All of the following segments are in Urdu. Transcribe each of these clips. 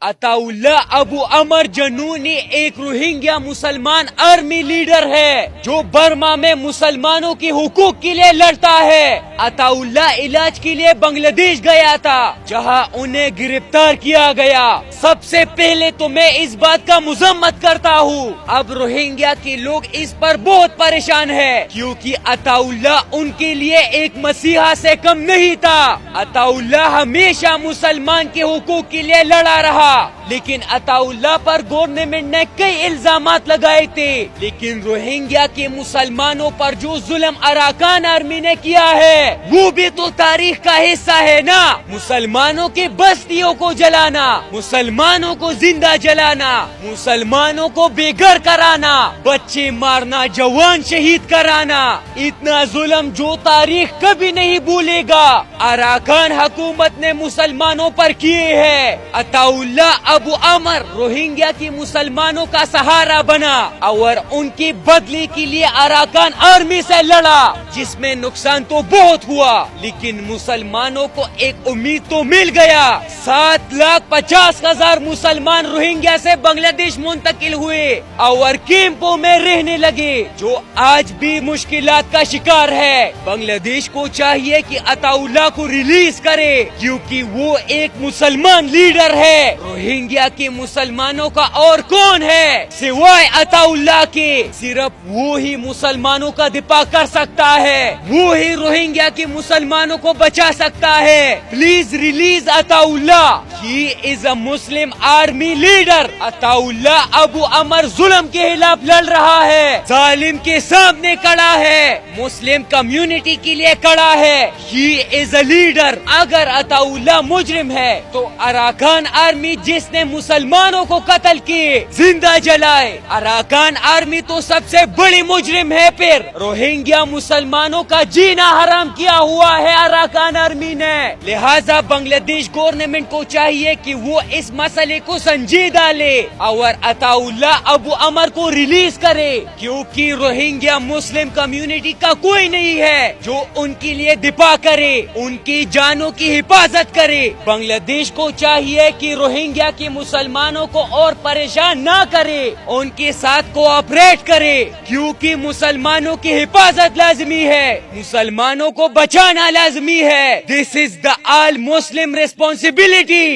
عطاءاللہ ابو عمر جنونی ایک روہنگیا مسلمان آرمی لیڈر ہے جو برما میں مسلمانوں کی حقوق کے لیے لڑتا ہے۔ عطاءاللہ علاج کے لیے بنگلہ دیش گیا تھا جہاں انہیں گرفتار کیا گیا۔ سب سے پہلے تو میں اس بات کا مذمت کرتا ہوں، اب روہنگیا کے لوگ اس پر بہت پریشان ہیں کیونکہ عطاءاللہ ان کے لیے ایک مسیحا سے کم نہیں تھا۔ عطاءاللہ ہمیشہ مسلمان کے حقوق کے لیے لڑا رہا، لیکن عطاءاللہ پر گورنمنٹ نے کئی الزامات لگائے تھے، لیکن روہنگیا کے مسلمانوں پر جو ظلم اراکان آرمی نے کیا ہے وہ بھی تو تاریخ کا حصہ ہے نا۔ مسلمانوں کی بستیوں کو جلانا، مسلمانوں کو زندہ جلانا، مسلمانوں کو بے گھر کرانا، بچے مارنا، جوان شہید کرانا، اتنا ظلم جو تاریخ کبھی نہیں بھولے گا اراکان حکومت نے مسلمانوں پر کیے ہیں۔ عطاءاللہ ابو عمر روہنگیا کی مسلمانوں کا سہارا بنا اور ان کی بدلی کے لیے اراکان آرمی سے لڑا، جس میں نقصان تو بہت ہوا لیکن مسلمانوں کو ایک امید تو مل گیا۔ 7,50,000 مسلمان روہنگیا سے بنگلہ دیش منتقل ہوئے اور کیمپوں میں رہنے لگے جو آج بھی مشکلات کا شکار ہے۔ بنگلہ دیش کو چاہیے کہ عطاءاللہ کو ریلیز کرے کیونکہ وہ ایک مسلمان لیڈر ہے۔ روہنگیا کے مسلمانوں کا اور کون ہے سوائے عطاءاللہ کے؟ صرف وہی مسلمانوں کا دفاع کر سکتا ہے، وہی روہنگیا کے مسلمانوں کو بچا سکتا ہے۔ Please release Ataullah, he is a Muslim army leader. Ataullah Abu Umar ظلم کے خلاف لڑ رہا ہے، ظالم کے سامنے کھڑا ہے، مسلم کمیونٹی کے لیے کھڑا ہے، ہی از اے لیڈر۔ اگر عطاءاللہ مجرم ہے تو اراکان آرمی جس نے مسلمانوں کو قتل کیے، زندہ جلائے، اراکان آرمی تو سب سے بڑی مجرم ہے۔ پھر روہنگیا مسلمانوں کا جینا حرام کیا ہوا ہے اراکان آرمی نے، لہذا بنگلہ دیش گورنمنٹ کو چاہیے کہ وہ اس مسئلے کو سنجیدہ لے اور عطاءاللہ ابو عمر کو ریلیز کرے کیونکہ روہنگیا مسلم کمیونٹی کا کوئی نہیں ہے جو ان کے لیے دفاع کرے، ان کی جانوں کی حفاظت کرے۔ بنگلہ دیش کو چاہیے کہ روہنگیا کے مسلمانوں کو اور پریشان نہ کرے، ان کے ساتھ کوآپریٹ کرے کیونکہ مسلمانوں کی حفاظت لازمی ہے، مسلمانوں کو بچانا لازمی ہے۔ دس از دا آل مسلم ریسپانسبلٹی۔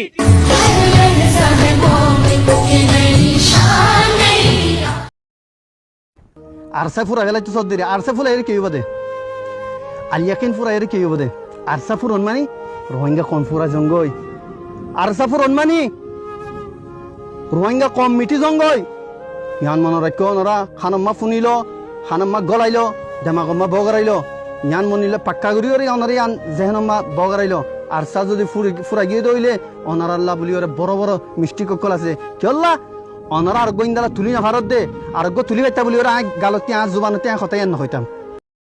عرصہ فورا گلا تو صدر عرصہ فورا ایر کیو بده الیقین فورا ایر کیو بده عرصہ فور انمانی روہنگا قوم فورا جنگوی عرصہ فور انمانی روہنگا قوم میٹی جنگوی یان منو رکو نورا خانم ما فونیلو خانم ما گلایلو دماغ ما بغرایلو یان منیلو پکا گری اور یان یان ذہن ما بغرایلو عرصہ যদি ফুরা গিয়ে দইলে অনার আল্লাহ বলি ওরে বড় বড় মিষ্টি ককল আছে কি আল্লাহ অনার আর গোইন্দালা তুলি না ভারত দে আর গো তুলি বাইতা বলি ওরা গালতি আজ জুবানতে খতায় না হইতাম